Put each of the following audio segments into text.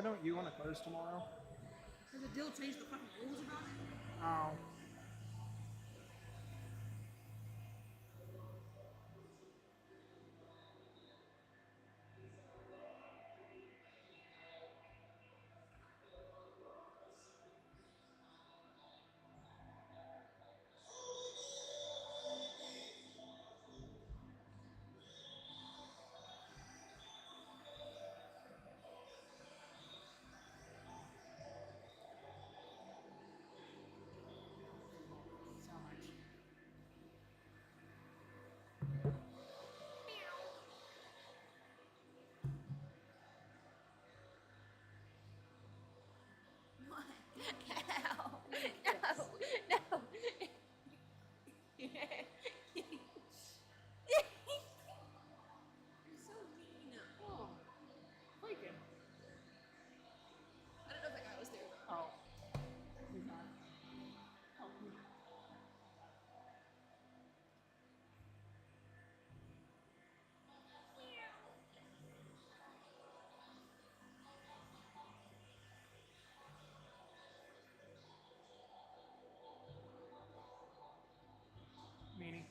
Why don't you want to close tomorrow? Has the deal changed the fucking rules about it? Oh. So much. What? Ow. No. No. You're so mean. Oh. Flaking. I don't know if that guy was there. Oh. He's not. Oh. Meanie.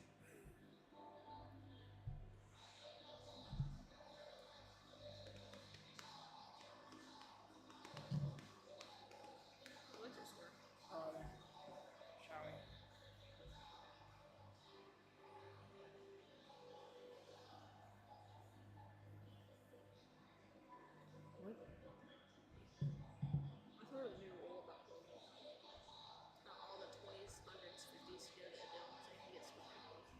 What's your score? Shall we? What? I thought of a new rule about all the 20s, 100s, 50s go to the deal so you can get small bills.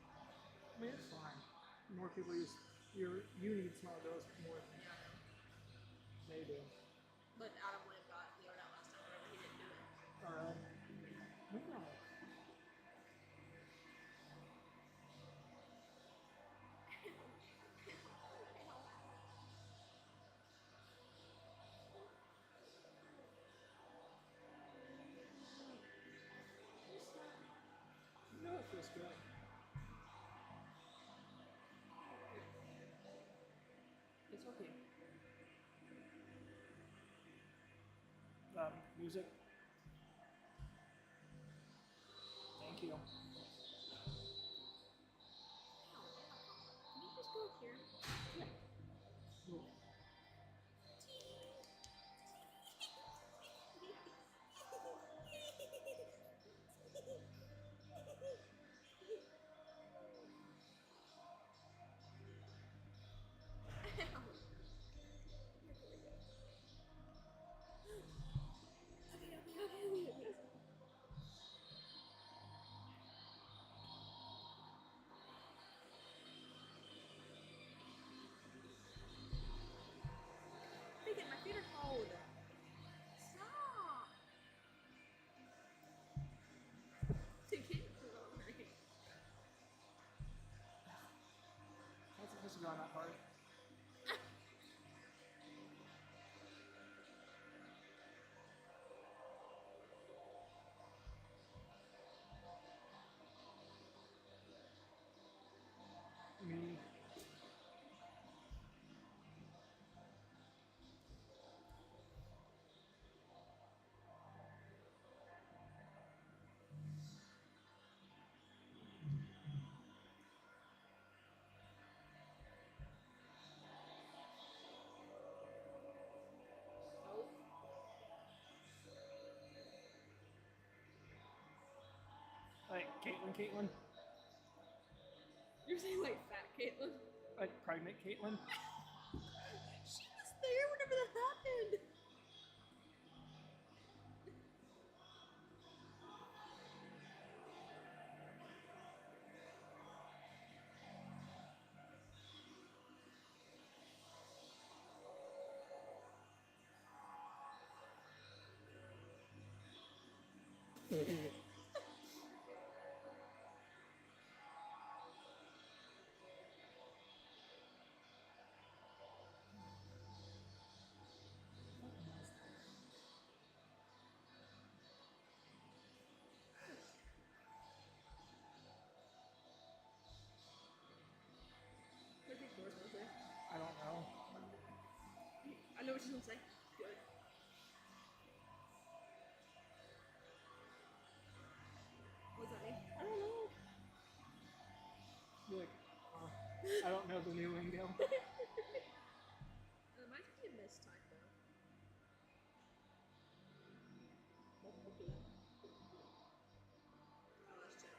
I mean, it's fine. More people use you need small bills more than Yeah, I know. they do. But Adam went and got the art out last time, whenever he didn't do it. Alright. No. No, it feels good. It's okay. Music. Thank you. Can you just go up here? Cool. Okay. Take it, my feet are cold. Stop. Take it. That's supposed to go on that part. Me. Like Caitlin. You're saying like fat Caitlin? Like pregnant Caitlin. She was there whenever that happened. What do you think Dora's gonna say? I don't know. I know what she's gonna say. Good. of the new lingo. Might be a mistype though. Multiple people. Oh, that's Jeff.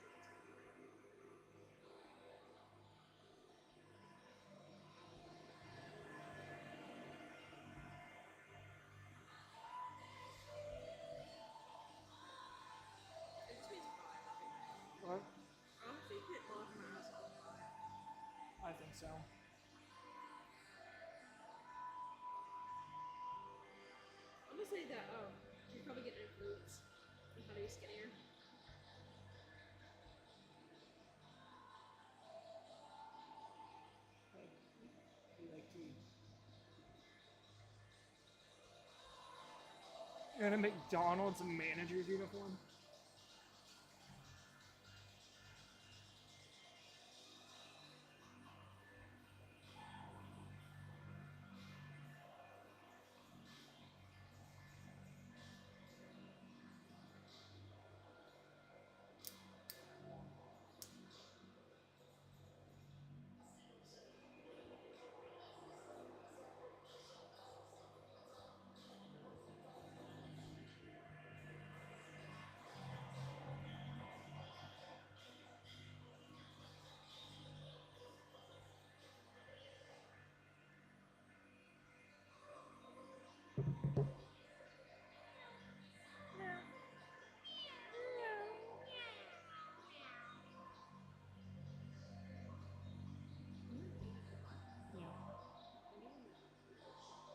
It just means five, I think. What? Oh, so you can't call it from my house. I think so. I'm gonna say that, you're probably getting influenced on how to be skinnier. Like tea. And a McDonald's manager's uniform.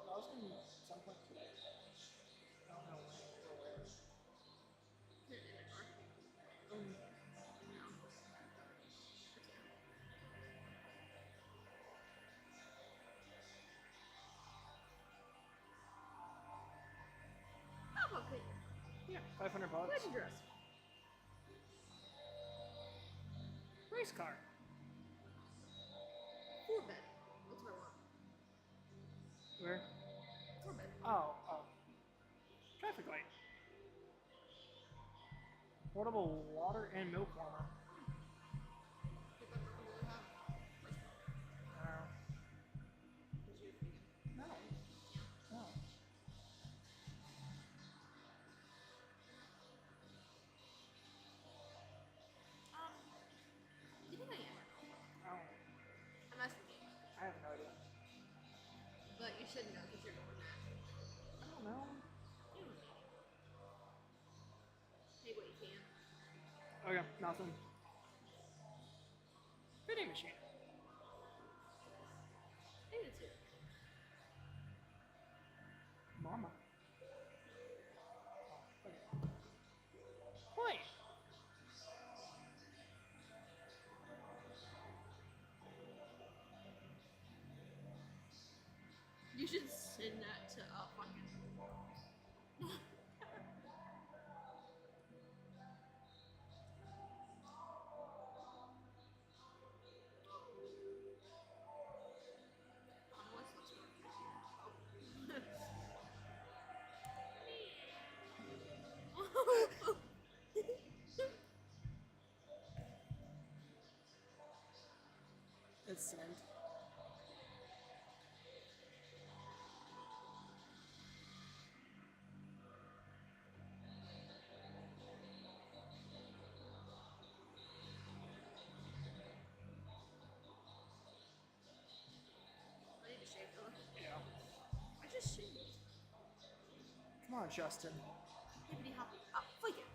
I was in some point today. I don't know when or where. In the car. How about clean? Yeah, $500. Wedding dress. Race car. 4-bed. That's what I want. Where? 4-bed. Oh. Traffic light. Portable water and milk warmer. Think I'm not gonna have. Because you're vegan. No. No. You think I am? I don't. I'm asking you. I have no idea. But you should know because you're going there. I don't know. You don't need. Hey, what you can. Okay, nothing. Vending machine. Hey, that's it. Mama. Oh, okay. Wait. You should send that to fucking. What's this one? Oh. It's sent. I need to shave though. Yeah. I just shaved. Come on, Justin. Hippity hoppy. Oh, flick it.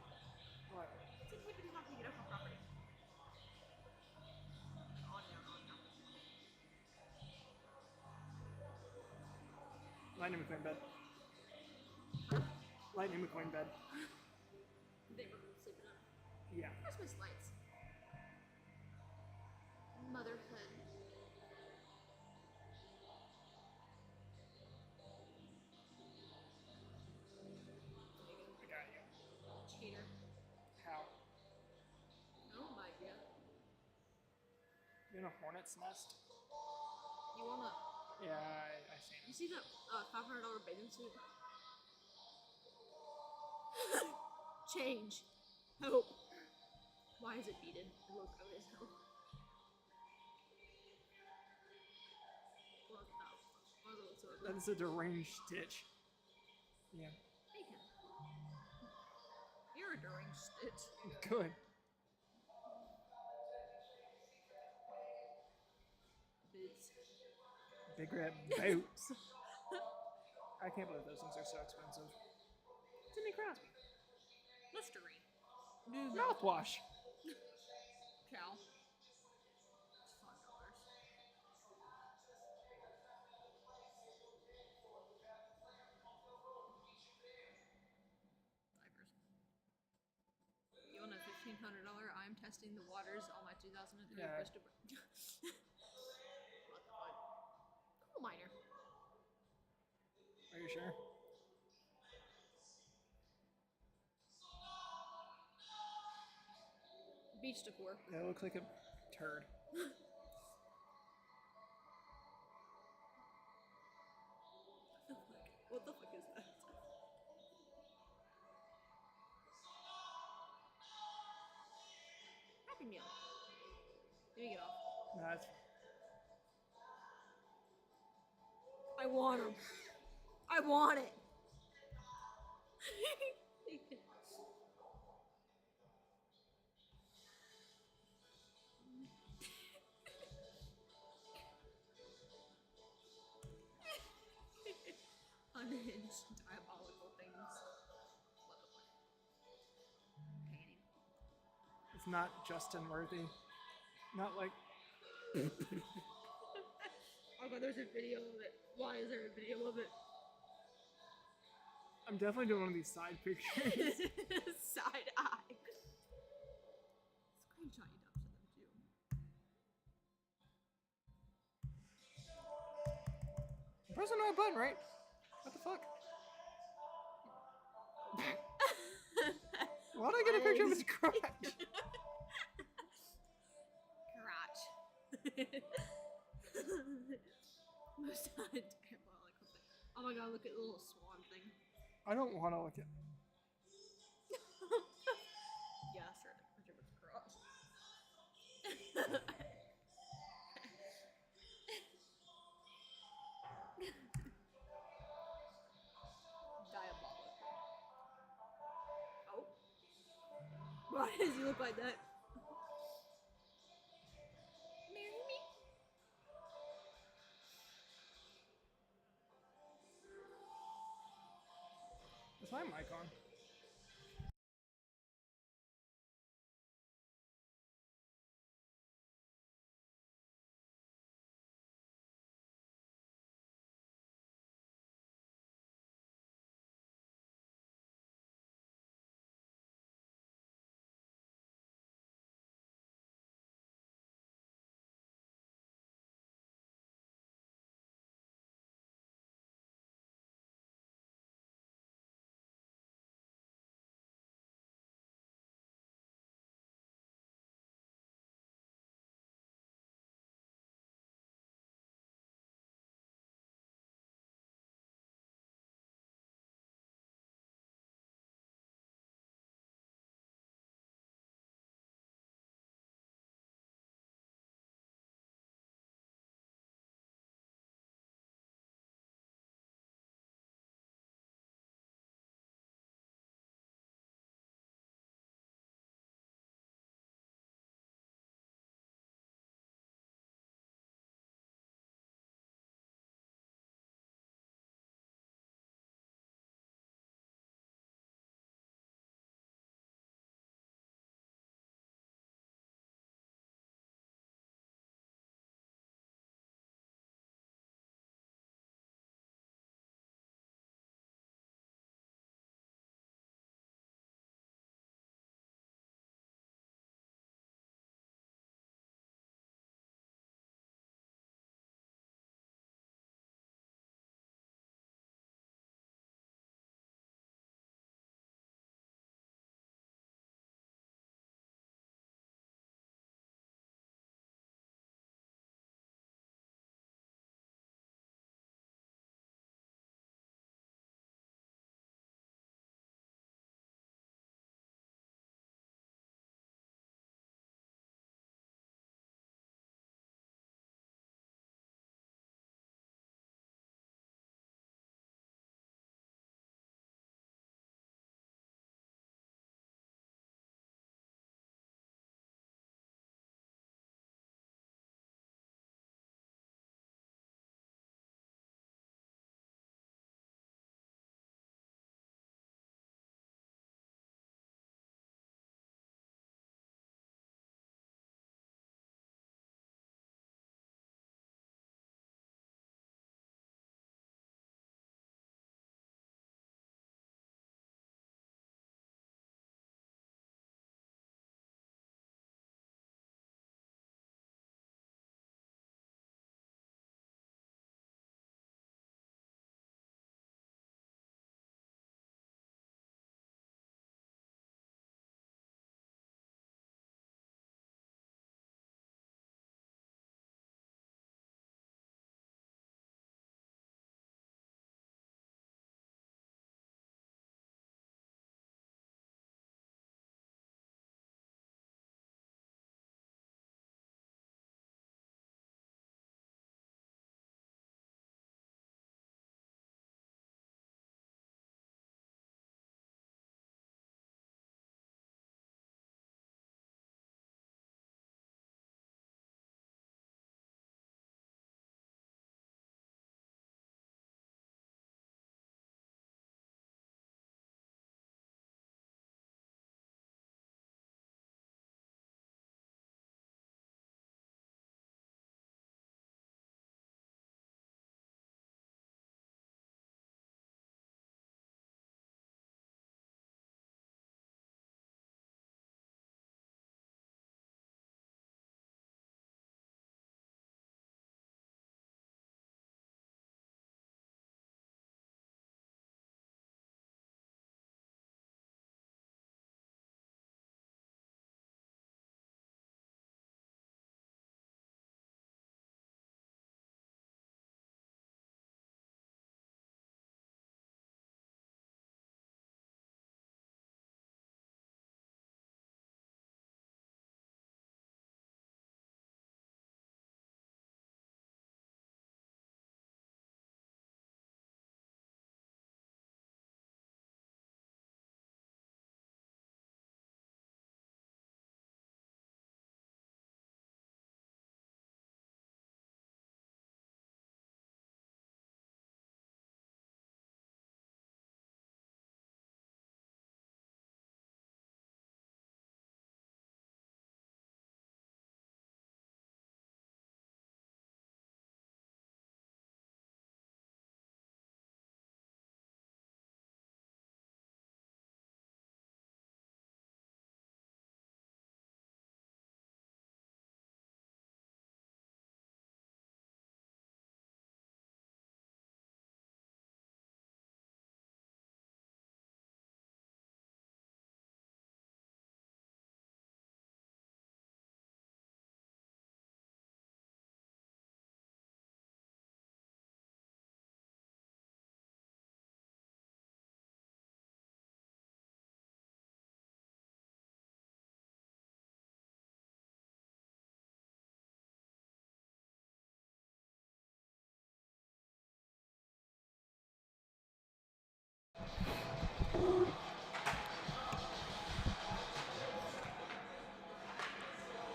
What? It's like hippity hoppy, get up on property. On down, on down. Lightning McQueen bed. Lightning McQueen bed. They were sleeping up. Yeah. Christmas lights. Motherhood. I got you. Cheater. How? Oh my god. You in a hornet's nest? You wanna. Yeah, I see You it. see that $500 bathing suit? Change. Hope. Why is it beaded? It looks ugly as hell. That is a deranged stitch. Yeah. Hey, Ken. You're a deranged stitch. Good. Boots. Big red boots. I can't believe those things are so expensive. Sidney Crosby. Listerine. Mouthwash. Cow. It's $5. Diapers. You want a $1,500? I'm testing the waters on my 2003 Yeah. Christopher. What the fuck? Coal miner. Are you sure? Beach decor. That looks like a turd. What the fuck is that? Happy Meal. Let me get off. No, that's I want him. I want it. Unhinged, diabolical things. What the fuck? Panty. it's not Justin worthy. Not like Oh god, there's a video of it. Why is there a video of it? I'm definitely doing one of these side pictures. Side eye. Screenshot you up to them too. I'm pressing the right button, right? What the fuck? Why'd I get a picture of his crotch? Crotch. Most diabolical thing. Oh my god, look at the little swan thing. I don't want to look at. Yeah, sure, take a picture of its crotch. Diabolical. Oh. Why does he look like that? Marry me? Is my mic on?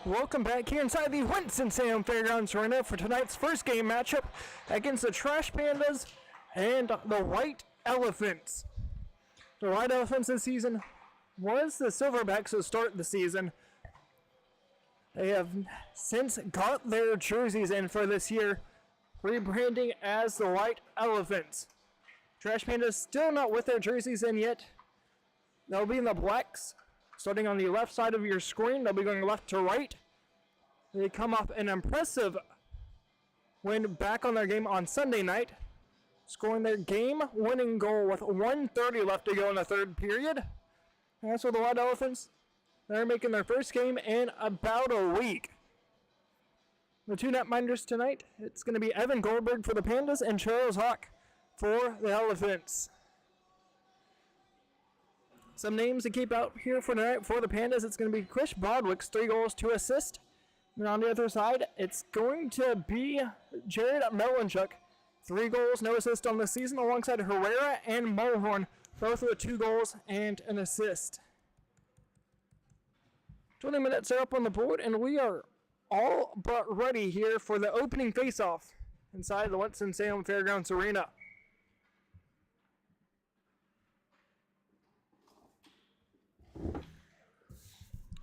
Welcome back here inside the Winston-Salem Fairgrounds Arena for tonight's first game matchup against the Trash Pandas and the White Elephants. The White Elephants this season was the Silverbacks to start the season. They have since got their jerseys in for this year, rebranding as the White Elephants. Trash Pandas still not with their jerseys in yet. They'll be in the blacks. Starting on the left side of your screen, they'll be going left to right. They come off an impressive win back on their game on Sunday night, scoring their game-winning goal with 1:30 left to go in the third period. And that's for the White Elephants. They're making their first game in about a week. The two netminders tonight, it's going to be Evan Goldberg for the Pandas and Charles Hawk for the Elephants. Some names to keep out here for tonight for the Pandas. It's going to be Chris Bodwick's 3 goals, 2 assists. And on the other side, it's going to be Jared Melanchuk, 3 goals, no assist on the season, alongside Herrera and Mulhorn, both with 2 goals and an assist. 20 minutes are up on the board, and we are all but ready here for the opening face-off inside the Winston-Salem Fairgrounds Arena.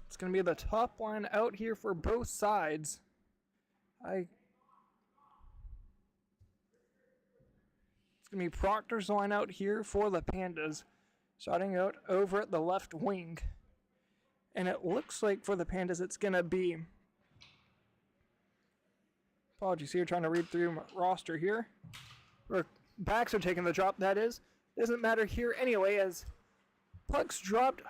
It's going to be the top line out here for both sides. It's going to be Proctor's line out here for the Pandas, starting out over at the left wing. And it looks like for the Pandas it's going to be... Apologies here, trying to read through my roster here. Or backs are taking the drop, that is. Doesn't matter here anyway, as pucks dropped.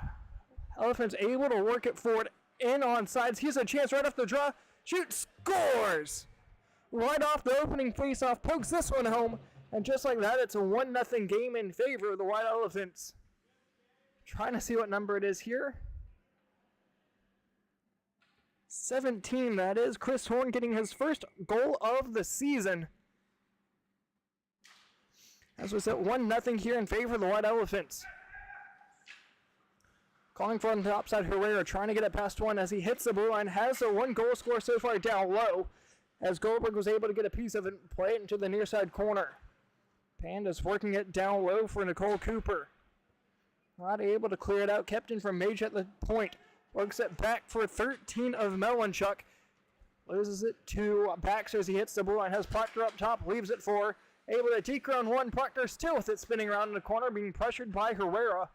Elephants able to work it forward in on sides. Here's a chance right off the draw. Shoot, scores! Right off the opening faceoff, pokes this one home. And just like that, it's a 1-0 game in favor of the White Elephants. Trying to see what number it is here. 17, that is. Chris Horn getting his first goal of the season. As was at 1-0 here in favor of the White Elephants. Calling from the top side, Herrera trying to get it past one as he hits the blue line. Has a 1-goal score so far down low, as Goldberg was able to get a piece of it and play it into the near side corner. Pandas working it down low for Nicole Cooper. Not able to clear it out. Kept in from Mage at the point. Works it back for 13 of Melanchuk. Loses it to Baxter as he hits the blue line. Has Proctor up top. Leaves it for. Able to deke around one. Proctor still with it spinning around in the corner. Being pressured by Herrera.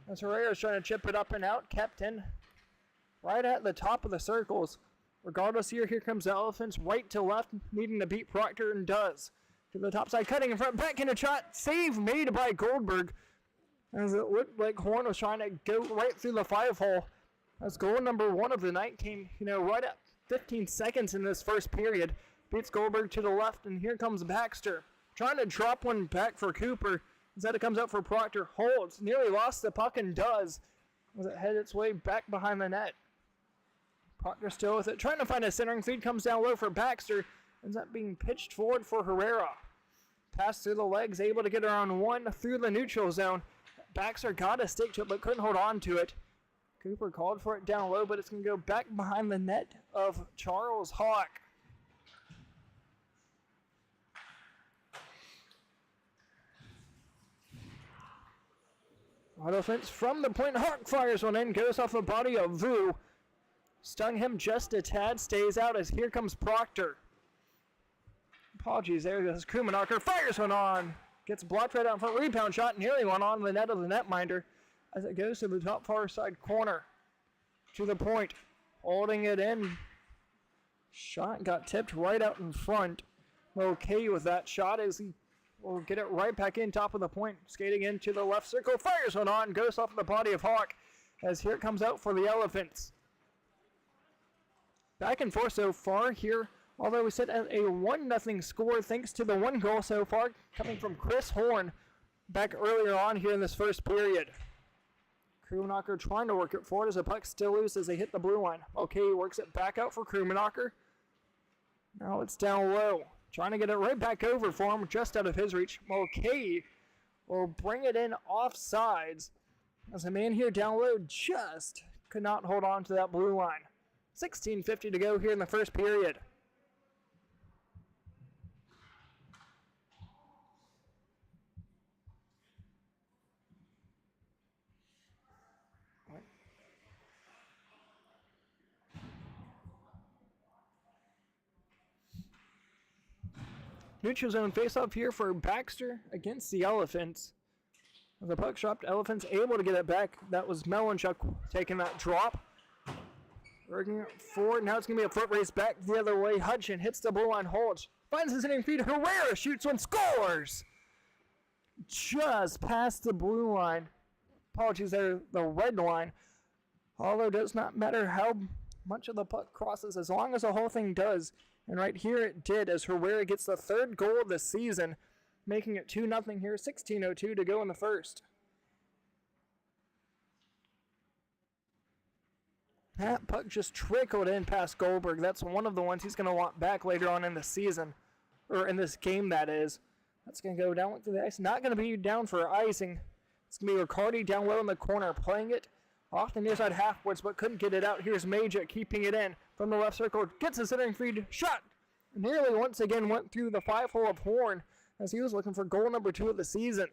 As Herrera's trying to chip it up and out. Kept in right at the top of the circles. Regardless here comes the Elephants right to left. Needing to beat Proctor and does. To the top side. Cutting in front. Back in a shot. Save made by Goldberg. As it looked like Horn was trying to go right through the 5-hole. As goal number 1 of the night came, right at 15 seconds in this first period. Beats Goldberg to the left, and here comes Baxter. Trying to drop one back for Cooper. Instead it comes out for Proctor. Holds. Nearly lost the puck and does. As it heads its way back behind the net. Proctor still with it. Trying to find a centering feed. Comes down low for Baxter. Ends up being pitched forward for Herrera. Pass through the legs. Able to get around one through the neutral zone. Baxter got a stick to it, but couldn't hold on to it. Cooper called for it down low, but it's going to go back behind the net of Charles Hawk. White Elephants from the point. Hawk fires one in, goes off the body of Vu. Stung him just a tad, stays out as here comes Proctor. Apologies there, this is Krumanacher. Fires one on. Gets blocked right out in front. Rebound shot, nearly one on the net of the netminder. As it goes to the top far side corner. To the point. Holding it in. Shot got tipped right out in front. Okay with that shot as he will get it right back in top of the point. Skating into the left circle. Fires one on. Goes off the body of Hawk. As here it comes out for the Elephants. Back and forth so far here. Although we sit at a 1-0 score thanks to the 1 goal so far coming from Chris Horn back earlier on here in this first period. Krumanacher trying to work it forward as the puck still loose as they hit the blue line. Okay, works it back out for Krumanacher. Now it's down low. Trying to get it right back over for him, just out of his reach. Okay will bring it in off sides. As the man here down low just could not hold on to that blue line. 16:50 to go here in the first period. Neutral zone face-off here for Baxter against the Elephants. The puck dropped, Elephants able to get it back. That was Melanchuk taking that drop. Working it forward, now it's going to be a foot race back the other way. Hutchin hits the blue line, holds, finds his hitting feed. Herrera shoots one, scores! Just past the blue line. Apologies there, the red line. Although it does not matter how much of the puck crosses, as long as the whole thing does. And right here it did, as Herrera gets the third goal of the season, making it 2-0 here, 16:02 to go in the first. That puck just trickled in past Goldberg. That's one of the ones he's going to want back later on in the season, or in this game, that is. That's going to go down through the ice. Not going to be down for icing. It's going to be Riccardi down low in the corner, playing it off the near side halfboards, but couldn't get it out. Here's Major keeping it in from the left circle. Gets a centering feed. Shot! Nearly once again went through the 5-hole of Horn as he was looking for goal number 2 of the season.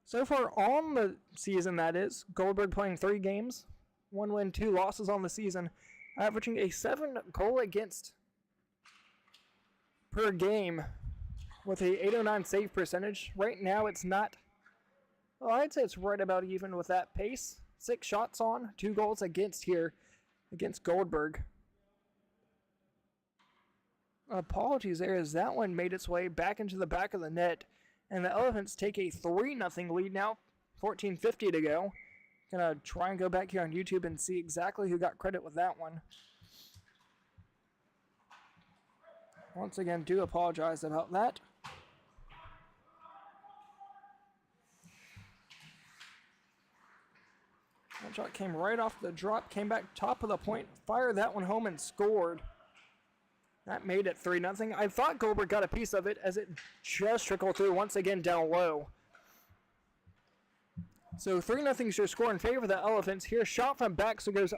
So far on the season, that is, Goldberg playing 3 games, 1 win, 2 losses on the season, averaging a 7 goal against per game with a 809 save percentage. Right now it's not, well, I'd say it's right about even with that pace. 6 shots on, 2 goals against here against Goldberg. Apologies there, as that one made its way back into the back of the net. And the Elephants take a 3-0 lead now, 14:50 to go. Gonna try and go back here on YouTube and see exactly who got credit with that one. Once again, do apologize about that. That shot came right off the drop, came back top of the point, fired that one home and scored. That made it 3-0. I thought Goldberg got a piece of it as it just trickled through once again down low. So 3-0 is your score in favor of the Elephants. Here's shot from Baxter, goes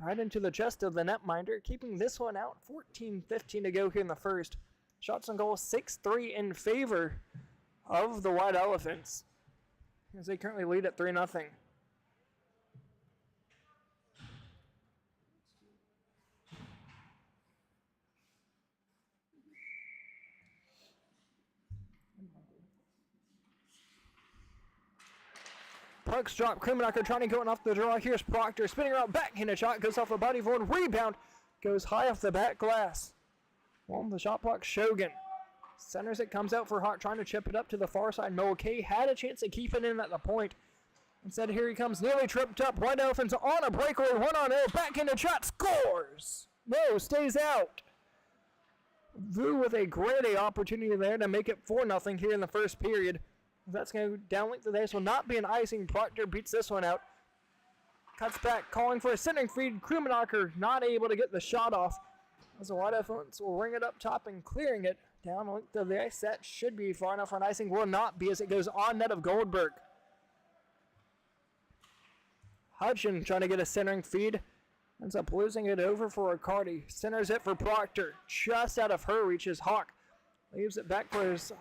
right into the chest of the netminder, keeping this one out. 14:15 to go here in the first. Shots on goal 6-3 in favor of the White Elephants, as they currently lead at 3-0. Pucks drop. Krumanacher trying to go off the draw. Here's Proctor spinning around, backhand shot, goes off the body forward, rebound, goes high off the back glass. Well, the shot block, Shogun centers it, comes out for Hart, trying to chip it up to the far side. Noah Kay had a chance to keep it in at the point. Instead, here he comes, nearly tripped up. White Elephants on a breakaway, 1-on-0, backhand shot, scores! No, stays out. Vu with a great opportunity there to make it 4-0 here in the first period. That's going to go downlink to this will not be an icing. Proctor beats this one out. Cuts back, calling for a centering feed. Krumanacher not able to get the shot off, as the White Elephants will ring it up top and clearing it downlink to the ice. That should be far enough for an icing. Will not be, as it goes on net of Goldberg. Hutchin trying to get a centering feed. Ends up losing it over for Riccardi. Centers it for Proctor. Just out of her reach is Hawk. Leaves it back for his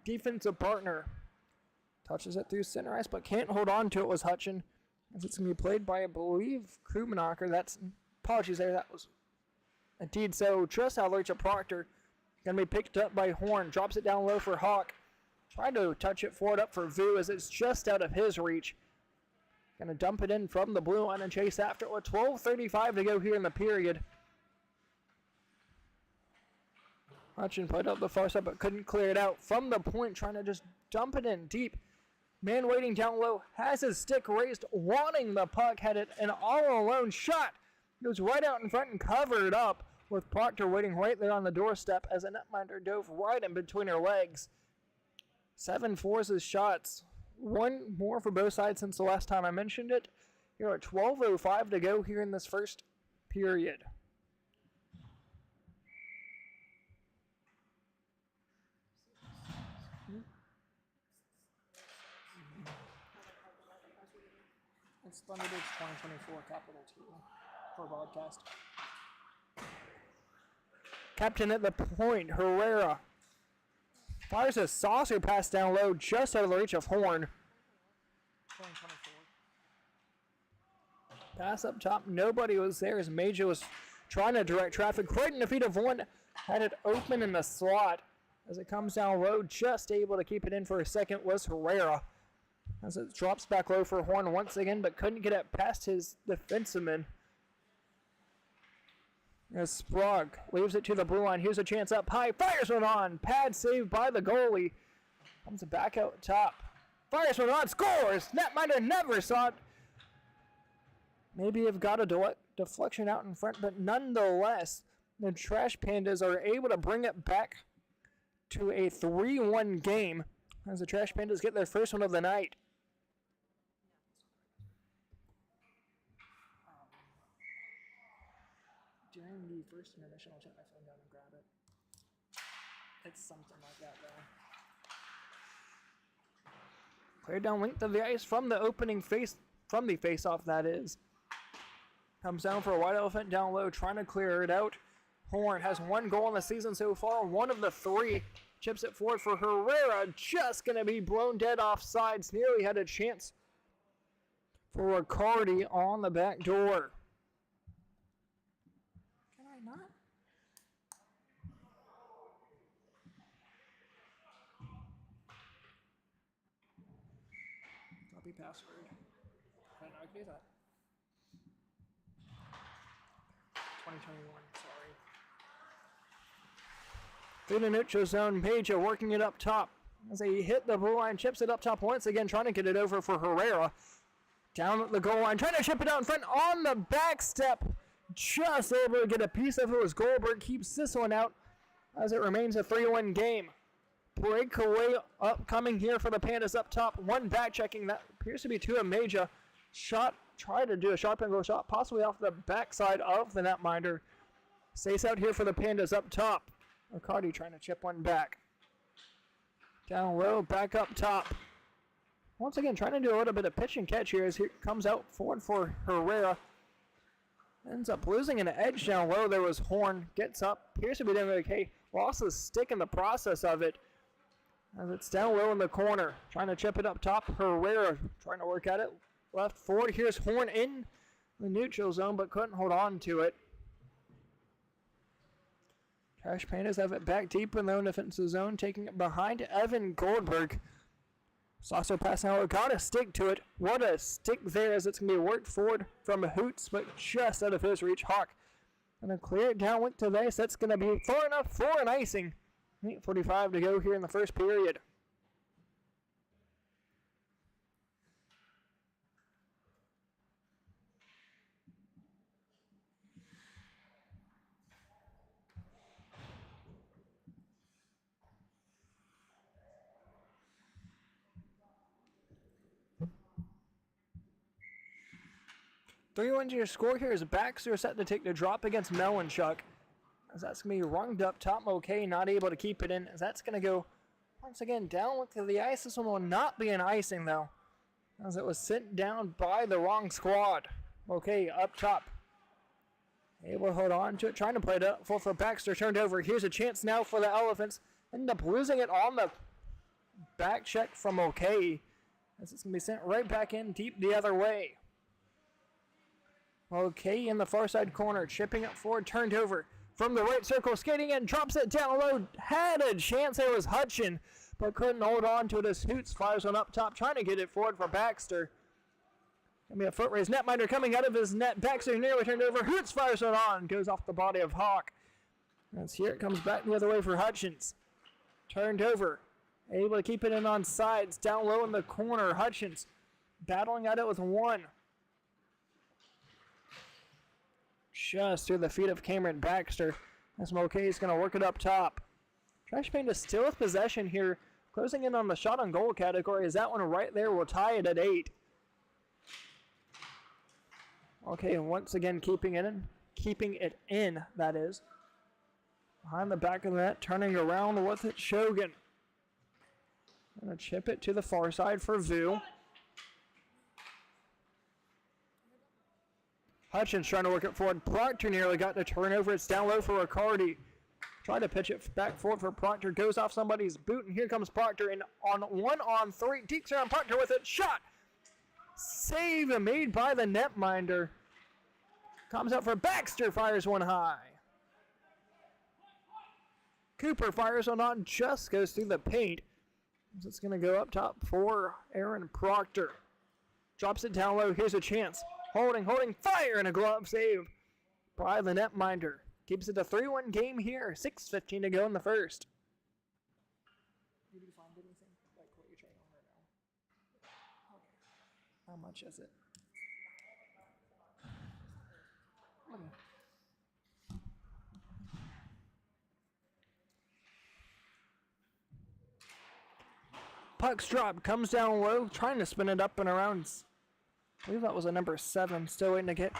defensive partner. Touches it through center ice, but can't hold on to it, was Hutchin. As it's going to be played by, I believe, Krumanacher. That's, apologies there, that was indeed so. Just out of reach of Proctor. Going to be picked up by Horn. Drops it down low for Hawk. Tried to touch it forward up for Vu, as it's just out of his reach. Going to dump it in from the blue line and chase after it with 12:35 to go here in the period. Hutchin played up the far side, but couldn't clear it out from the point, trying to just dump it in deep. Man waiting down low, has his stick raised, wanting the puck, had it an all-alone shot. Goes right out in front and covered up, with Proctor waiting right there on the doorstep as a netminder dove right in between her legs. 7-4 his shots. One more for both sides since the last time I mentioned it. Here are 12:05 to go here in this first period. It's Thunderbirds 2024, capital T, for broadcast. Captain at the point, Herrera. Fires a saucer pass down low, just out of the reach of Horn. 2024. Pass up top, nobody was there as Major was trying to direct traffic right in the feet of one. Had it open in the slot. As it comes down low, just able to keep it in for a second was Herrera. As it drops back low for Horn once again, but couldn't get it past his defenseman. As Sprague leaves it to the blue line. Here's a chance up high. Fires one on. Pad saved by the goalie. Comes back out top. Fires one on. Scores! Netminder never saw it. Maybe have got a deflection out in front, but nonetheless, the Trash Pandas are able to bring it back to a 3-1 game as the Trash Pandas get their first one of the night. During the first intermission, I'll check my phone down and grab it. It's something like that, though. Cleared down length of the ice from the opening face-off, that is. Comes down for a white elephant down low, trying to clear it out. Horn has one goal in the season so far, one of the three. Chips it forward for Herrera, just going to be blown dead off sides. Nearly had a chance for Riccardi on the back door. Can I not? Copy password. I don't know, I can do that. 2021, sorry. Through the neutral zone, Major working it up top. As they hit the blue line, chips it up top once again, trying to get it over for Herrera. Down at the goal line, trying to chip it out in front on the back step. Just able to get a piece of it was Goldberg. Keeps this one out as it remains a 3-1 game. Breakaway upcoming here for the Pandas up top. One back checking, that appears to be to a Major. Shot, try to do a sharp angle shot, possibly off the backside of the netminder. Stays out here for the Pandas up top. Riccardi trying to chip one back. Down low, back up top. Once again, trying to do a little bit of pitch and catch here as he comes out forward for Herrera. Ends up losing an edge down low. There was Horn. Gets up. Appears to be doing okay. Lost the stick in the process of it. As it's down low in the corner. Trying to chip it up top. Herrera trying to work at it. Left forward. Here's Horn in the neutral zone, but couldn't hold on to it. Trash Pandas have it back deep in their own defensive zone, taking it behind Evan Goldberg. Saucer pass now, got a stick to it. What a stick there as it's going to be worked forward from Hoots, but just out of his reach. Hawk going to clear it down, went to the ice. That's going to be far enough for an icing. 8:45 to go here in the first period. Three-1 to your score here as Baxter set to take the drop against Melanchuk. As that's going to be runged up top. Okay, not able to keep it in. As that's going to go once again down to the ice. This one will not be an icing though, as it was sent down by the wrong squad. Okay, up top. Able to hold on to it. Trying to play it up for Baxter. Turned over. Here's a chance now for the Elephants. End up losing it on the back check from Okay. As it's going to be sent right back in deep the other way. Okay, in the far side corner, chipping it forward, turned over from the right circle, skating in, drops it down low, had a chance, it was Hutchin, but couldn't hold on to it as Hoots fires one up top, trying to get it forward for Baxter. Gonna be a foot raise, netminder coming out of his net, Baxter nearly turned over, Hoots fires one on, goes off the body of Hawk. As here it comes back the other way for Hutchins. Turned over, able to keep it in on sides, down low in the corner, Hutchins battling at it with one. Just through the feet of Cameron Baxter. As Mulcahy is going to work it up top. Trash Pandas still with possession here. Closing in on the shot on goal category. As that one right there will tie it at 8. Okay, and once again keeping it in, that is. Behind the back of the net, turning around with it, Shogun. Going to chip it to the far side for Vu. Hutchins trying to work it forward. Proctor nearly got the turnover. It's down low for Riccardi. Trying to pitch it back forward for Proctor. Goes off somebody's boot, and here comes Proctor. And on 1-on-3, dekes around Proctor with it. Shot! Save made by the netminder. Comes out for Baxter. Fires one high. Cooper fires one on. Just goes through the paint. It's going to go up top for Aaron Proctor. Drops it down low. Here's a chance. Holding, fire, and a glove save by the netminder. Keeps it a 3-1 game here. 6:15 to go in the first. Did you find anything? Like what you're trying on right now? Okay. How much is it? Okay. Puck's dropped, comes down low, trying to spin it up and around. I believe that was a number 7. Still waiting to get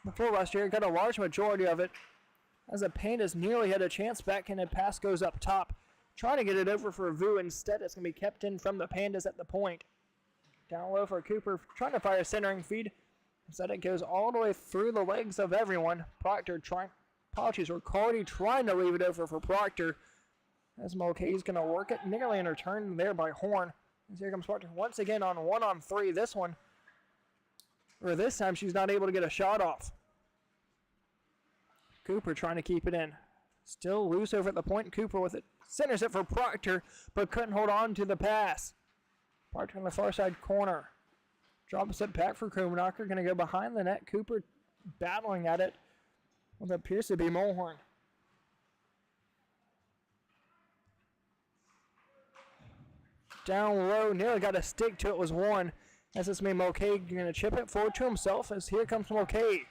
the full rush here. Got a large majority of it. As the Pandas nearly had a chance, backhanded pass goes up top. Trying to get it over for Vu. Instead, it's going to be kept in from the Pandas at the point. Down low for Cooper, trying to fire a centering feed. Instead, it goes all the way through the legs of everyone. Proctor Riccardi trying to leave it over for Proctor. As Mulcahy's going to work it, nearly in return there by Horn. As here comes Proctor once again on 1-on-3. This time she's not able to get a shot off. Cooper trying to keep it in. Still loose over at the point. Cooper with it. Centers it for Proctor, but couldn't hold on to the pass. Proctor in the far side corner. Drops it back for Krumnacher. Going to go behind the net. Cooper battling at it. What appears to be Mulhorn. Down low. Nearly got a stick to it. Was one. As this made Mulcahy going to chip it forward to himself. As here comes Mulcahy.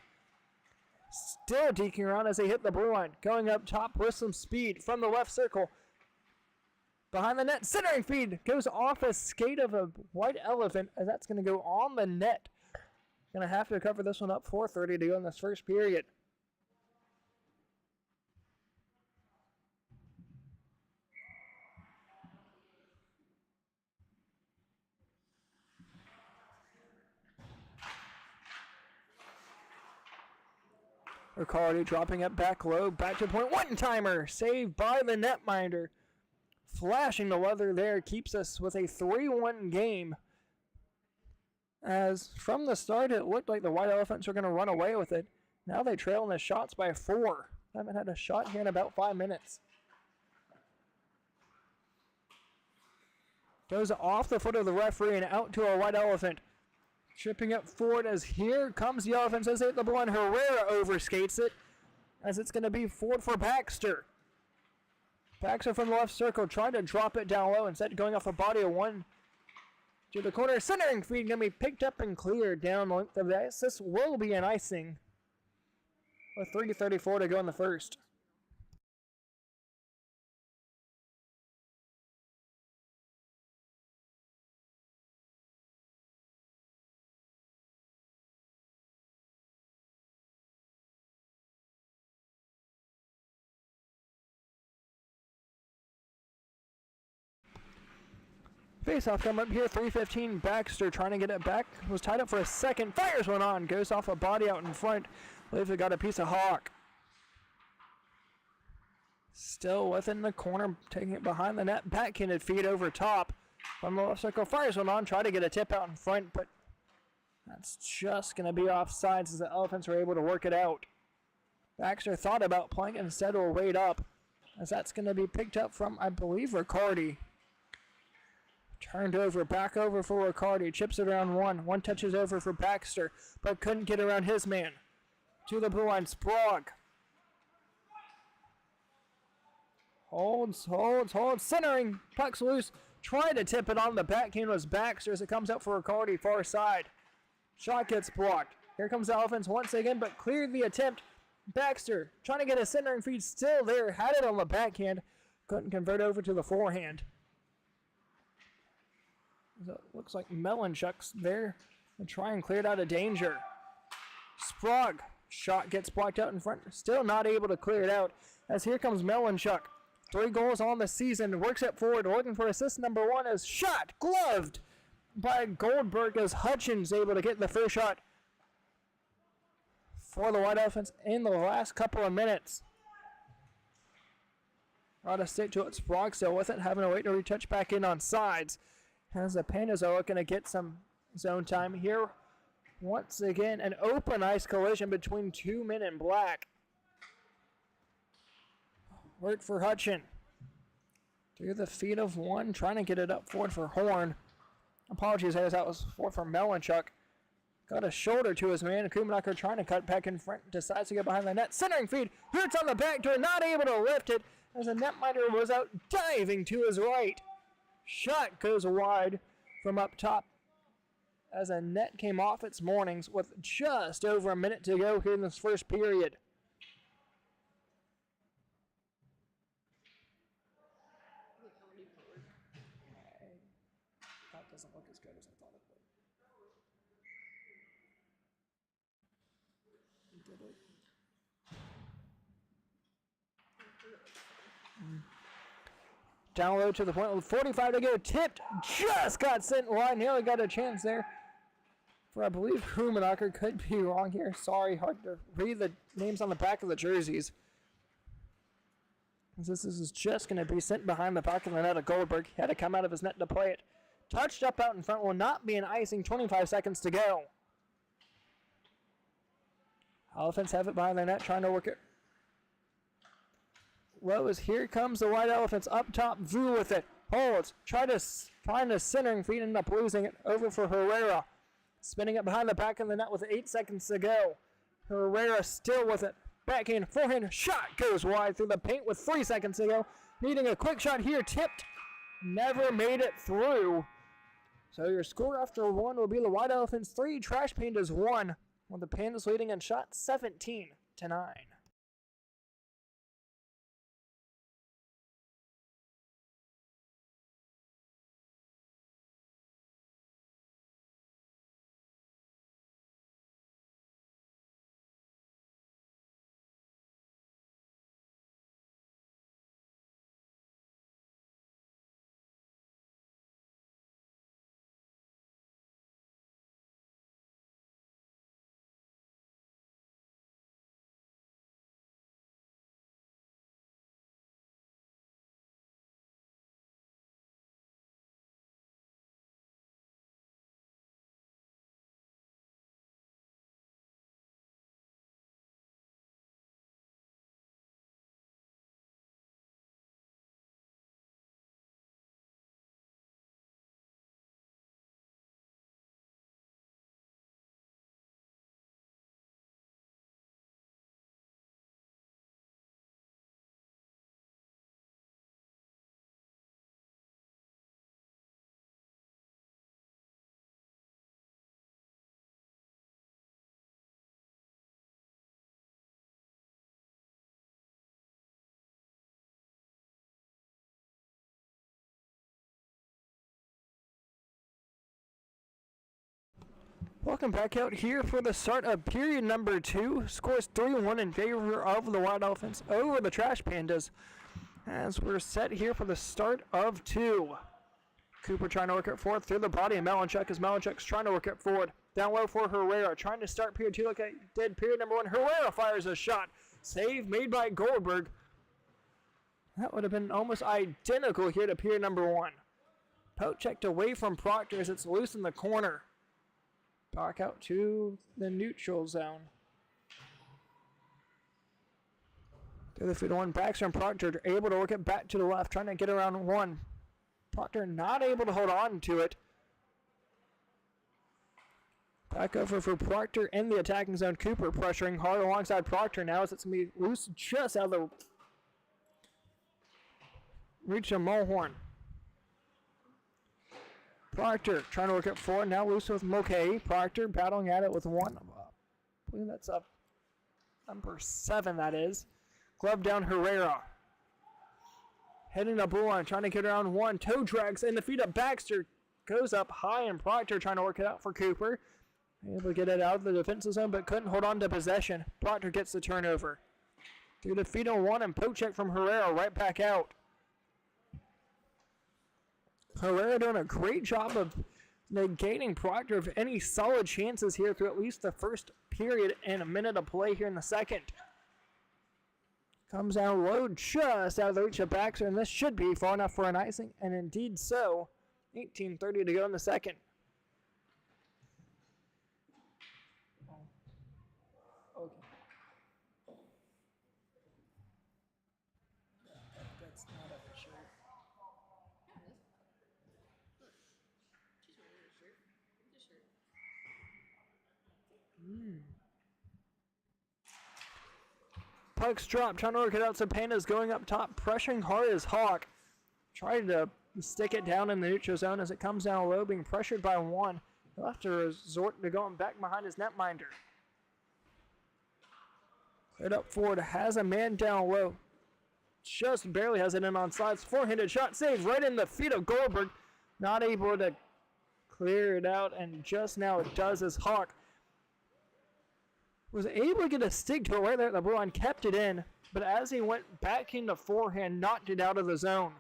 Still deking around as they hit the blue line. Going up top with some speed from the left circle. Behind the net, centering feed goes off a skate of a white elephant as that's going to go on the net. Going to have to cover this one up. 4:30 to go in this first period. Riccardi dropping it back low, back to the point. One-timer, saved by the netminder. Flashing the leather there, keeps us with a 3-1 game. As from the start, it looked like the White Elephants were going to run away with it. Now they trail in the shots by 4. Haven't had a shot here in about 5 minutes. Goes off the foot of the referee and out to a White Elephant. Tripping it forward as here comes the Elephants as they hit the blue, and Herrera overskates it as it's going to be forward for Baxter. Baxter from the left circle trying to drop it down low, instead going off a body of one to the corner. Centering feed going to be picked up and cleared down the length of the ice. This will be an icing with 3:34 to go in the first. Face-off come up here, 3:15. Baxter trying to get it back. Was tied up for a second. Fires one on. Goes off a body out in front. Believes it got a piece of Hawk. Still within the corner, taking it behind the net. Backhanded feed over top. From the left circle, fires one on. Try to get a tip out in front, but that's just going to be offsides as the Elephants were able to work it out. Baxter thought about playing, instead will wait up, as that's going to be picked up from, I believe, Riccardi. Turned over, back over for Riccardi. Chips it around one. One touches over for Baxter, but couldn't get around his man. To the blue line, Sprague. Holds. Centering. Puck's loose. Tried to tip it on the backhand was Baxter as it comes out for Riccardi, far side. Shot gets blocked. Here comes the Elephants once again, but cleared the attempt. Baxter trying to get a centering feed, still there. Had it on the backhand. Couldn't convert over to the forehand. It looks like Melanchuk's there and try and clear it out of danger. Sprague. Shot gets blocked out in front. Still not able to clear it out as here comes Melanchuk. 3 goals on the season. Works it forward. Looking for assist number 1 as shot gloved by Goldberg as Hutchins able to get the first shot for the White Elephants in the last couple of minutes. Try to stick to its block, so with it, having to wait to retouch back in on sides. As the Pandas are looking to get some zone time here. Once again, an open ice collision between two men in black. Work for Hutchin. Through the feet of one, trying to get it up forward for Horn. Apologies, as that was forward for Melanchuk. Got a shoulder to his man. Kumanacher trying to cut back in front. Decides to get behind the net. Centering feed. Hurts on the back door. Not able to lift it as the netminder was out diving to his right. Shot goes wide from up top as a net came off its moorings with just over a minute to go here in this first period. That doesn't look as good as I thought it would. Did it? Down low to the point with 45 to go. Tipped. Just got sent wide. Nearly got a chance there. For I believe Kumanacher, could be wrong here. Sorry, hard to read the names on the back of the jerseys. This is just going to be sent behind the back of the net of Goldberg. He had to come out of his net to play it. Touched up out in front. Will not be an icing. 25 seconds to go. Elephants have it behind the net, trying to work it. Low as here comes the White Elephants up top. Vu with it. Holds. Trying to centering feed, end up losing it. Over for Herrera. Spinning it behind the back of the net with 8 seconds to go. Herrera still with it. Backhand, forehand, shot goes wide through the paint with 3 seconds to go. Needing a quick shot here. Tipped. Never made it through. So your score after one will be the White Elephants 3, Trash Pandas 1. With the Pandas leading in shots 17-9. Welcome back out here for the start of period number 2. Scores 3-1 in favor of the White Elephants over the Trash Pandas. As we're set here for the start of 2. Cooper trying to work it forward through the body of Melanchuk as Melanchuk's trying to work it forward. Down low for Herrera. Trying to start period 2 like I did period number 1. Herrera fires a shot. Save made by Goldberg. That would have been almost identical here to period number 1. Poke checked away from Proctor as it's loose in the corner. Back out to the neutral zone. Through the feet of one. Baxter and Proctor are able to work it back to the left, trying to get around one. Proctor not able to hold on to it. Back over for Proctor in the attacking zone. Cooper pressuring hard alongside Proctor now as it's going to be loose just out of the reach of Mulhorn. Proctor trying to work it forward. Now loose with Mulcahy. Proctor battling at it with one. I believe that's up number 7, that is. Glove down Herrera. Heading up blue line, trying to get around one. Toe drags in the feet of Baxter. Goes up high, and Proctor trying to work it out for Cooper. Able to get it out of the defensive zone, but couldn't hold on to possession. Proctor gets the turnover. Through the feet of one, and poke check from Herrera right back out. Herrera doing a great job of negating Proctor of any solid chances here through at least the first period and a minute of play here in the second. Comes down low just out of the reach of Baxter, and this should be far enough for an icing, and indeed so. 18:30 to go in the second. Okay. That's not a shirt. She's wearing a shirt. Look at the shirt. Puck's drop, trying to work it out. So Pandas going up top, pressuring hard as Hawk. Trying to stick it down in the neutral zone as it comes down low, being pressured by one. He'll have to resort to going back behind his netminder. Cleared up forward, has a man down low. Just barely has it in on sides. Four-handed shot saved right in the feet of Goldberg. Not able to clear it out, and just now it does as Hawk was able to get a stick to it right there at the blue line, kept it in, but as he went back into forehand, knocked it out of the zone.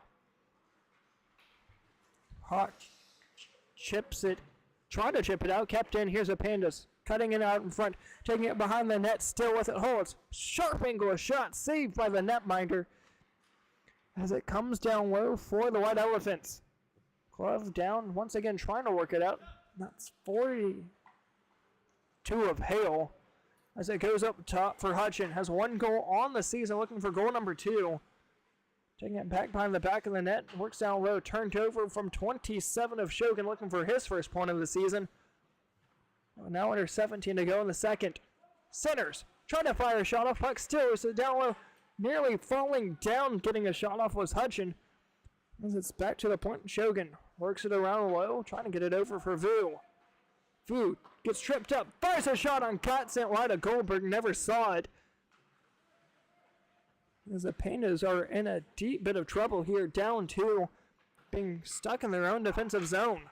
Hawk chips it, trying to chip it out, kept in. Here's a Pandas, cutting it out in front, taking it behind the net, still with it, holds. Sharp angle shot, saved by the netminder as it comes down low for the White Elephants. Glove down, once again trying to work it out. That's 42 of Hale. As it goes up top for Hutchin. Has one goal on the season, looking for goal number 2. Taking it back behind the back of the net. Works down low. Turned over from 27 of Shogun, looking for his first point of the season. Now under 17 to go in the second. Centers. Trying to fire a shot off. Puck still. So down low. Nearly falling down. Getting a shot off was Hutchin. As it's back to the point. Shogun works it around low. Trying to get it over for Vu. Vu gets tripped up, fires a shot on cut, sent wide to Goldberg, never saw it. As the Pandas are in a deep bit of trouble here, down 2, being stuck in their own defensive zone.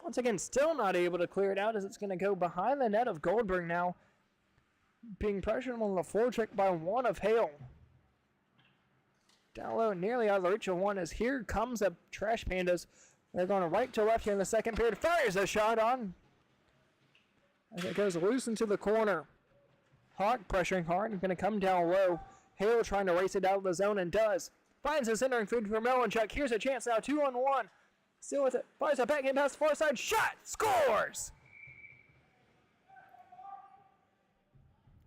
Once again, still not able to clear it out as it's going to go behind the net of Goldberg now, being pressured on the forecheck by one of Hale. Down low, nearly out of the reach of one, as here comes the Trash Pandas. They're going right to left here in the second period. Fires a shot on as it goes loose into the corner. Hawk pressuring hard. Going to come down low. Hale trying to race it out of the zone and does. Finds a centering feed for Melanchuk. Here's a chance now. 2-on-1. Still with it. Fires a backhand pass. Far side. Shot. Scores!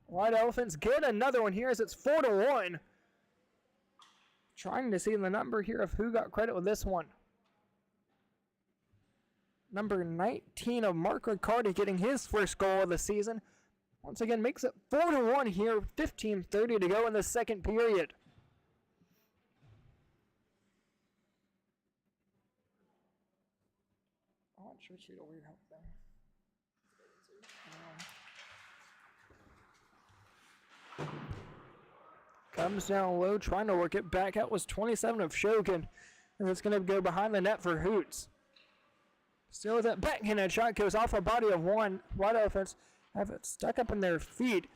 White Elephants get another one here as it's 4-1. Trying to see the number here of who got credit with this one. Number 19 of Mark Riccardi getting his first goal of the season. Once again, makes it 4-1 here. 15:30 to go in the second period. I'm not sure she'd weird help there. Comes down low, trying to work it back out. Was 27 of Shogun. And it's going to go behind the net for Hoots. Still with that backhand shot, goes off a body of one. White Elephants have it stuck up in their feet.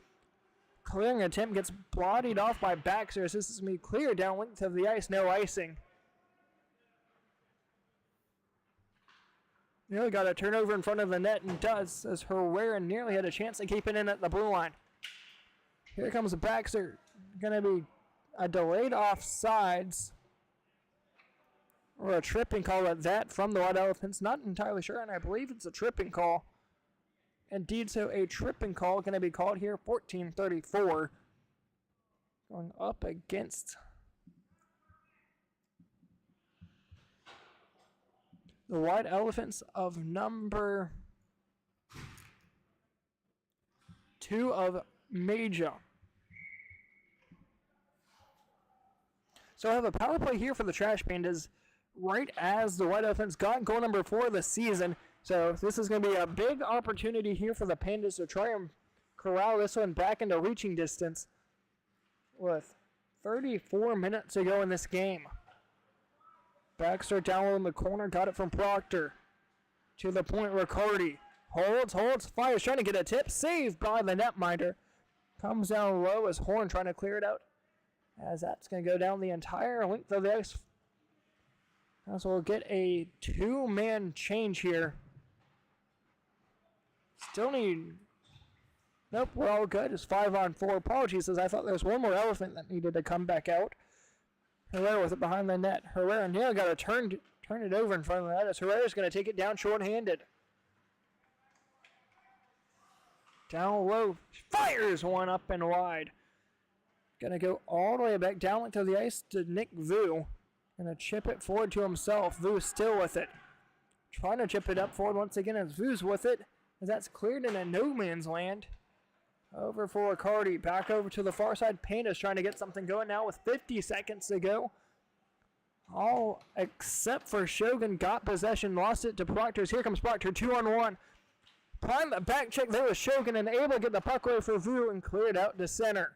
Clearing attempt gets bloodied off by Baxter. This is going to be clear down length of the ice, no icing. Nearly got a turnover in front of the net and does, as Herrera nearly had a chance to keep it in at the blue line. Here comes Baxter. Going to be a delayed offsides. Or a tripping call at that from the White Elephants. Not entirely sure, and I believe it's a tripping call. Indeed, so a tripping call going to be called here. 14:34. Going up against the White Elephants of number 2 of Major. So I have a power play here for the Trash Pandas right as the White Elephants got goal number 4 of the season. So this is going to be a big opportunity here for the Pandas to try and corral this one back into reaching distance with 34 minutes to go in this game. Baxter down low in the corner, got it from Proctor. To the point, Riccardi holds, fires, trying to get a tip, saved by the netminder. Comes down low as Horn trying to clear it out. As that's going to go down the entire length of the ice. As we'll get a 2-man change here. Still need... Nope, we're all good. It's 5-on-4. Apologies, as I thought there was one more elephant that needed to come back out. Herrera with it behind the net. Herrera now got to turn it over in front of the net as Herrera's going to take it down short-handed. Down low. Fires one up and wide. Going to go all the way back down to the ice to Nick Vu. Going to chip it forward to himself. Vu's still with it. Trying to chip it up forward once again as Vu's with it. As that's cleared into no man's land. Over for Riccardi. Back over to the far side. Pandas trying to get something going now with 50 seconds to go. All except for Shogun got possession. Lost it to Proctor's. Here comes Proctor. 2-on-1. Prime back check there with Shogun and able to get the puck away for Vu and clear it out to center.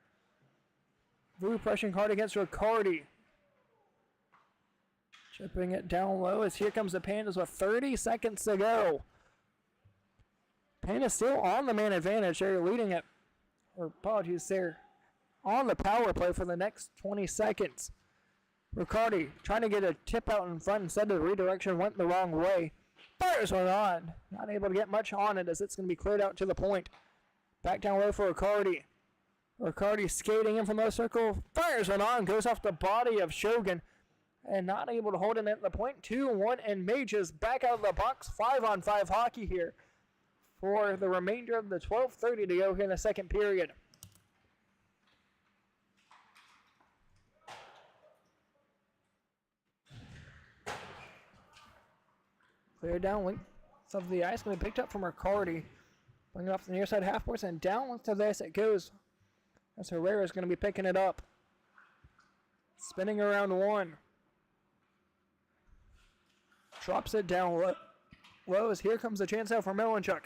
Vu pressing hard against Riccardi. Chipping it down low as here comes the Pandas with 30 seconds to go. Pandas still on the man advantage. They're leading it. Or apologies, they're on the power play for the next 20 seconds. Riccardi trying to get a tip out in front instead of the redirection went the wrong way. Fires one on. Not able to get much on it as it's going to be cleared out to the point. Back down low for Riccardi. Riccardi skating in from the circle. Fires one on. Goes off the body of Shogun. And not able to hold it at the point. 2-1 and Mages back out of the box. 5-on-5 hockey here for the remainder of the 12:30 to go here in the second period. Clear down length of the ice, going to be picked up from Riccardi. Bring it off the near side half boards and down length of the ice it goes. As Herrera is going to be picking it up. Spinning around one. Drops it down low as here comes the chance out for Melanchuk.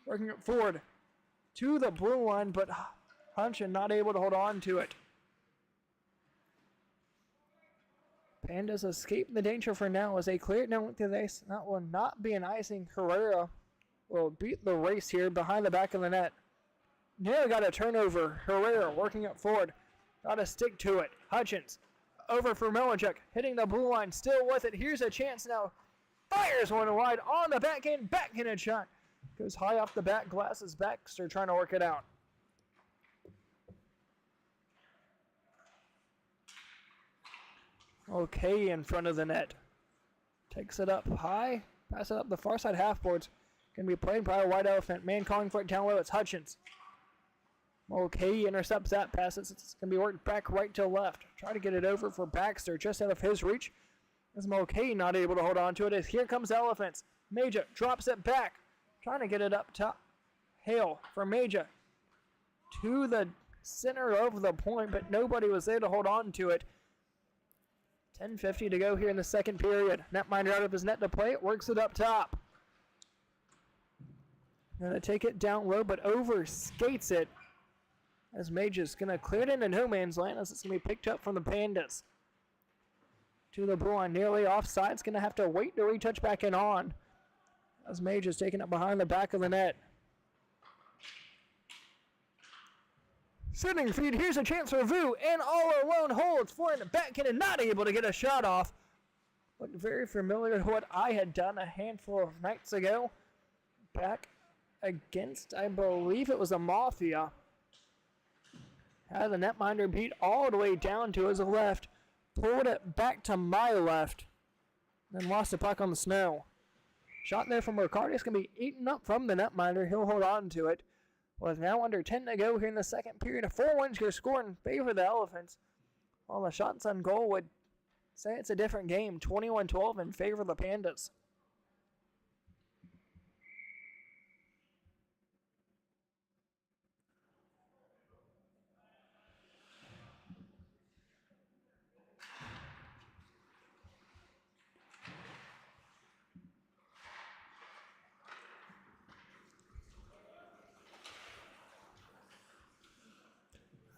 Working it forward to the blue line, but Hunchin not able to hold on to it. Pandas escape the danger for now as they clear it down to the ice. That will not be an icing. Herrera will beat the race here behind the back of the net. Now got a turnover. Herrera working it forward. Got to stick to it. Hutchins over for Melanchuk. Hitting the blue line. Still with it. Here's a chance now. Fires one wide on the backhanded shot. Goes high off the back glass as Baxter trying to work it out. Okay, in front of the net. Takes it up high. Pass it up the far side half boards. Going to be played by a White Elephant. Man calling for it down low. It's Hutchins. Okay, intercepts that pass. It's going to be worked back right to left. Try to get it over for Baxter just out of his reach. As Mulcahy not able to hold on to it as here comes Elephants. Major drops it back. Trying to get it up top. Hale for Major. To the center of the point, but nobody was there to hold on to it. 10:50 to go here in the second period. Netminder out of his net to play it. Works it up top. Going to take it down low, but over skates it. As Major's going to clear it into no man's land as it's going to be picked up from the Pandas. To the blue line, nearly offside. It's going to have to wait to retouch back in on. As Major's taking it behind the back of the net. Sitting feed, here's a chance for Vu, and all alone holds for it. Backhand and not able to get a shot off. Looked very familiar to what I had done a handful of nights ago. Back against, I believe it was a Mafia. Had the netminder beat all the way down to his left. Pulled it back to my left. Then lost the puck on the snow. Shot there from Riccardi. It's going to be eaten up from the netminder. He'll hold on to it. With now under 10 to go here in the second period. A 4-1 score in favor of the Elephants. While the shots on goal would say it's a different game. 21-12 in favor of the Pandas.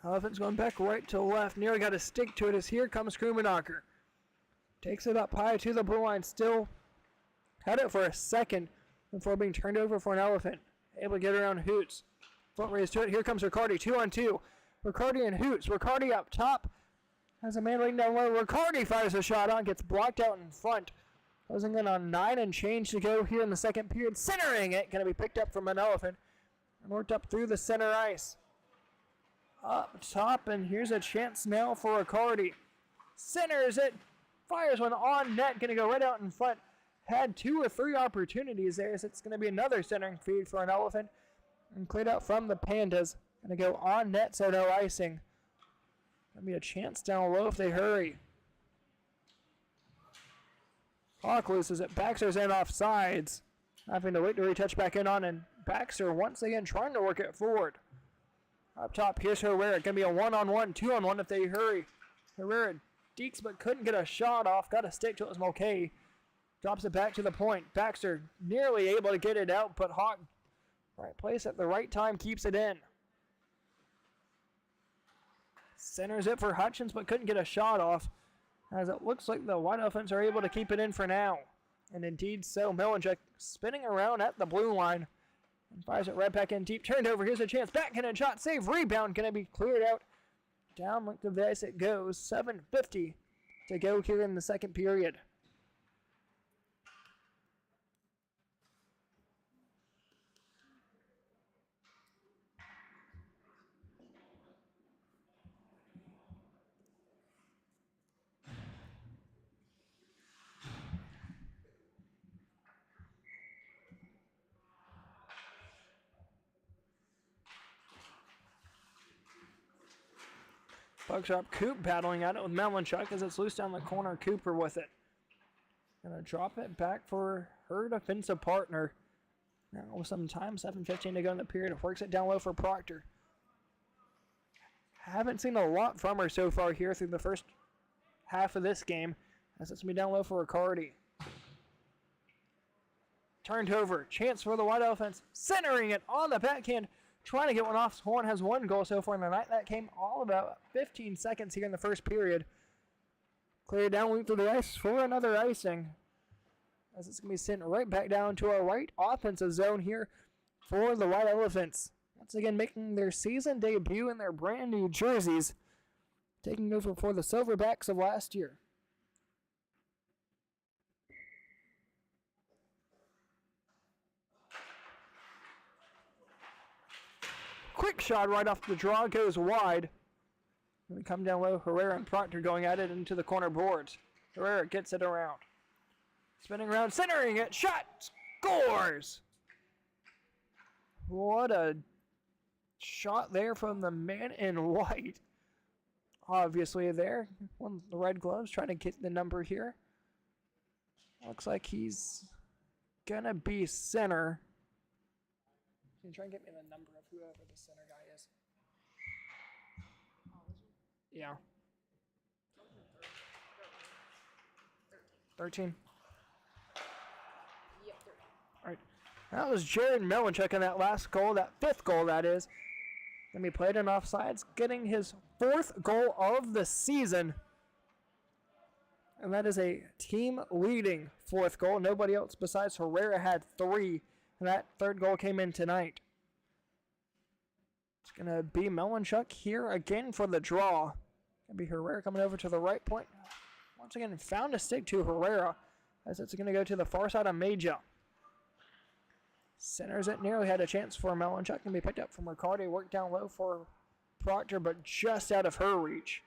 Elephants going back right to left. Nearly got to stick to it as here comes Krumenacher. Takes it up high to the blue line. Still had it for a second before being turned over for an Elephant. Able to get around Hoots. Front raise to it. Here comes Riccardi. 2-on-2. Riccardi and Hoots. Riccardi up top. Has a man laying down low. Riccardi fires a shot on, gets blocked out in front. Closing in on 9 and change to go here in the second period. Centering it, going to be picked up from an Elephant and worked up through the center ice. Up top, and here's a chance now for Riccardi. Centers it, fires one on net, going to go right out in front. Had 2 or 3 opportunities there, so it's going to be another centering feed for an Elephant. And cleared out from the Pandas. Going to go on net, so no icing. Going to be a chance down low if they hurry. Hawk loses it. Baxter's in off sides. Having to wait to retouch back in on, and Baxter once again trying to work it forward. Up top, here's Herrera. Going to be a 1-on-1, 2-on-1 if they hurry. Herrera deeks but couldn't get a shot off. Got a stick till it was Mulcahy. Drops it back to the point. Baxter nearly able to get it out, but Hawk, right place at the right time, keeps it in. Centers it for Hutchins, but couldn't get a shot off, as it looks like the White Elephants are able to keep it in for now. And indeed so. Melanchuk spinning around at the blue line and fires it right back in deep. Turned over. Here's a chance. Backhand shot. Save. Rebound. Going to be cleared out. Down length of the ice it goes. 7:50 to go here in the second period. Buckshot Coop battling at it with Melanchuk as it's loose down the corner. Cooper with it. Gonna drop it back for her defensive partner. Now with some time, 7:15 to go in the period. Works it down low for Proctor. Haven't seen a lot from her so far here through the first half of this game, as it's gonna be down low for Riccardi. Turned over. Chance for the White Elephants. Centering it on the backhand. Trying to get one off. Horn has 1 goal so far in the night. That came all about 15 seconds here in the first period. Cleared down length of the ice for another icing, as it's going to be sent right back down to our right offensive zone here for the White Elephants. Once again making their season debut in their brand new jerseys, taking over for the Silverbacks of last year. Quick shot right off the draw, goes wide. Then we come down low. Herrera and Proctor going at it into the corner boards. Herrera gets it around. Spinning around, centering it. Shot! Scores! What a shot there from the man in white. Obviously there. One of the red gloves trying to get the number here. Looks like he's gonna be center. Can you try and get me the number of whoever the center guy is? Yeah. 13. Yep, 13. All right. That was Jared Melanchuk in that last goal, that 5th goal that is. Then he played in offsides, getting his 4th goal of the season. And that is a team-leading 4th goal. Nobody else besides Herrera had 3. And that 3rd goal came in tonight. It's going to be Melanchuk here again for the draw. Going to be Herrera coming over to the right point. Once again, found a stick to Herrera, as it's going to go to the far side of Meja. Centers it, nearly had a chance for Melanchuk. Going to be picked up from Riccardi. Worked down low for Proctor, but just out of her reach.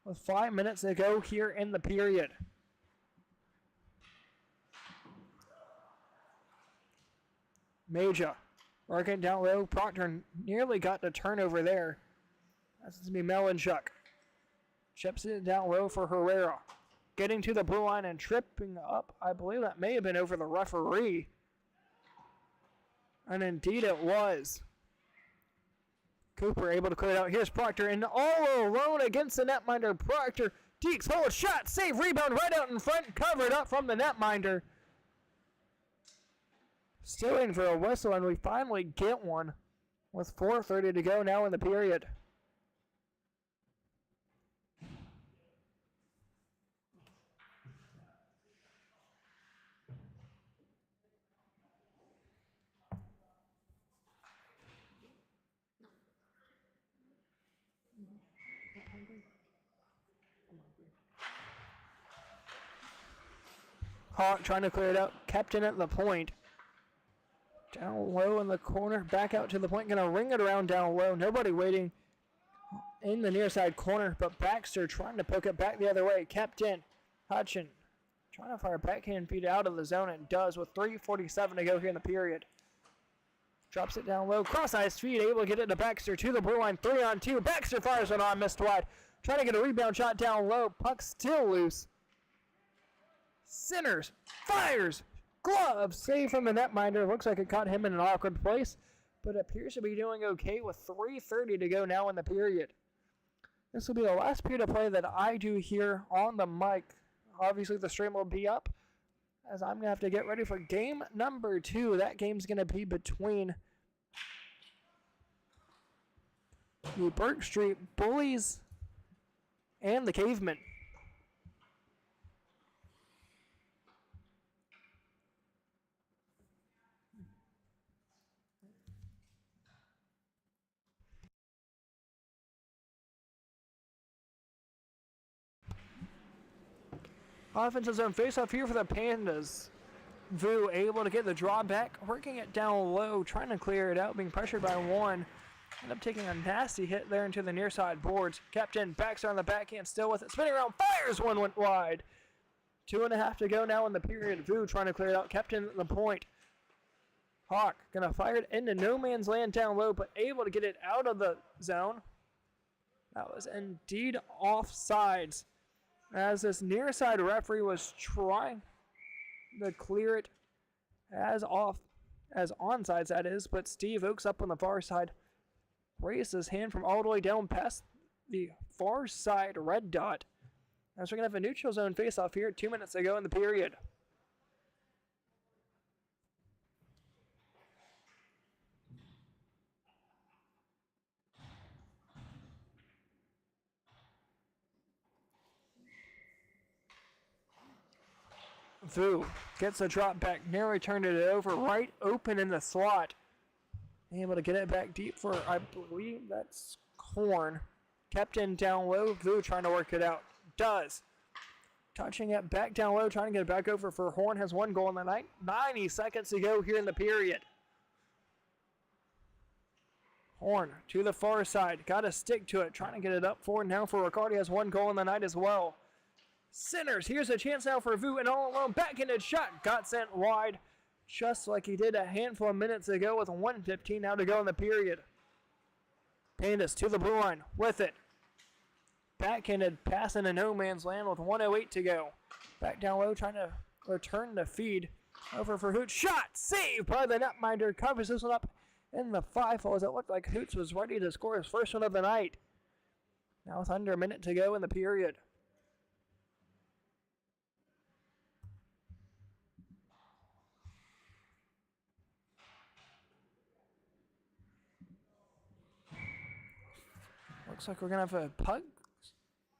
With 5 minutes to go here in the period. Meja working down low. Proctor nearly got the turnover there. That's going to be Melanchuk. Chips it down low for Herrera. Getting to the blue line and tripping up. I believe that may have been over the referee. And indeed it was. Cooper able to clear it out. Here's Proctor, and all alone against the netminder. Proctor, Deeks, hold, shot, save, rebound right out in front. Covered up from the netminder. Still waiting for a whistle, and we finally get one with 4:30 to go now in the period. Hawk trying to clear it out. Kept in at the point. Down low in the corner. Back out to the point. Going to ring it around down low. Nobody waiting in the near side corner. But Baxter trying to poke it back the other way. Kept in. Hutchin trying to fire a backhand feed out of the zone. And does with 3:47 to go here in the period. Drops it down low. Cross-ice feed. Able to get it to Baxter to the blue line. 3-on-2. Baxter fires it on. Missed wide. Trying to get a rebound shot down low. Puck still loose. Centers. Fires. Glove. Save from the netminder. Looks like it caught him in an awkward place. But appears to be doing okay with 3:30 to go now in the period. This will be the last period of play that I do here on the mic. Obviously the stream will be up, as I'm going to have to get ready for game number 2. That game's going to be between the Burke Street Bullies and the Cavemen. Offensive zone face-off here for the Pandas. Vu able to get the draw back, working it down low, trying to clear it out, being pressured by one. End up taking a nasty hit there into the near side boards. Captain Baxter on the backhand, still with it. Spinning around, fires one, went wide. 2.5 to go now in the period. Vu trying to clear it out, Captain at the point. Hawk gonna fire it into no man's land down low, but able to get it out of the zone. That was indeed offsides, as this near side referee was trying to clear it as onside, that is, but Steve Oakes up on the far side raised his hand from all the way down past the far side red dot, as we're going to have a neutral zone face-off here 2 minutes to go in the period. Vu gets a drop back, narrowly turned it over, right open in the slot. Able to get it back deep for, I believe that's Horn. Kept in down low, Vu trying to work it out. Does. Touching it back down low, trying to get it back over for Horn. Has one goal in the night. 90 seconds to go here in the period. Horn to the far side, got to stick to it, trying to get it up forward now for Riccardi. Has one goal in the night as well. Centers, here's a chance now for Vu, and all alone, backhanded shot, got sent wide, just like he did a handful of minutes ago with 1:15 now to go in the period. Pandas to the blue line with it. Backhanded pass into no man's land with 1:08 to go. Back down low, trying to return the feed. Over for Hoots, shot, saved by the netminder, covers this one up in the 5-hole as it looked like Hoots was ready to score his first one of the night. Now with under a minute to go in the period. Looks like we're going to have a puck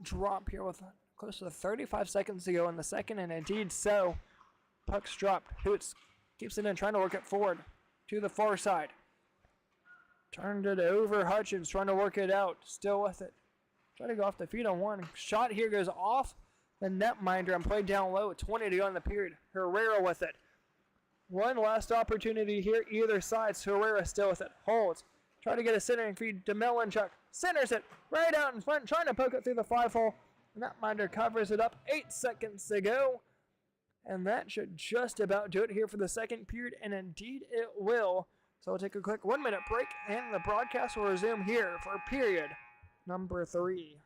drop here with close to 35 seconds to go in the second, and indeed so. Puck's dropped. Hoots keeps it in, trying to work it forward to the far side. Turned it over. Hutchins trying to work it out. Still with it. Trying to go off the feet on one. Shot here goes off the netminder and played down low. 20 to go in the period. Herrera with it. One last opportunity here, either side. Herrera still with it. Holds. Try to get a centering feed to Melanchuk. Centers it right out in front, trying to poke it through the 5-hole. And that minder covers it up. 8 seconds to go. And that should just about do it here for the second period. And indeed it will. So we'll take a quick 1-minute break, and the broadcast will resume here for period number 3.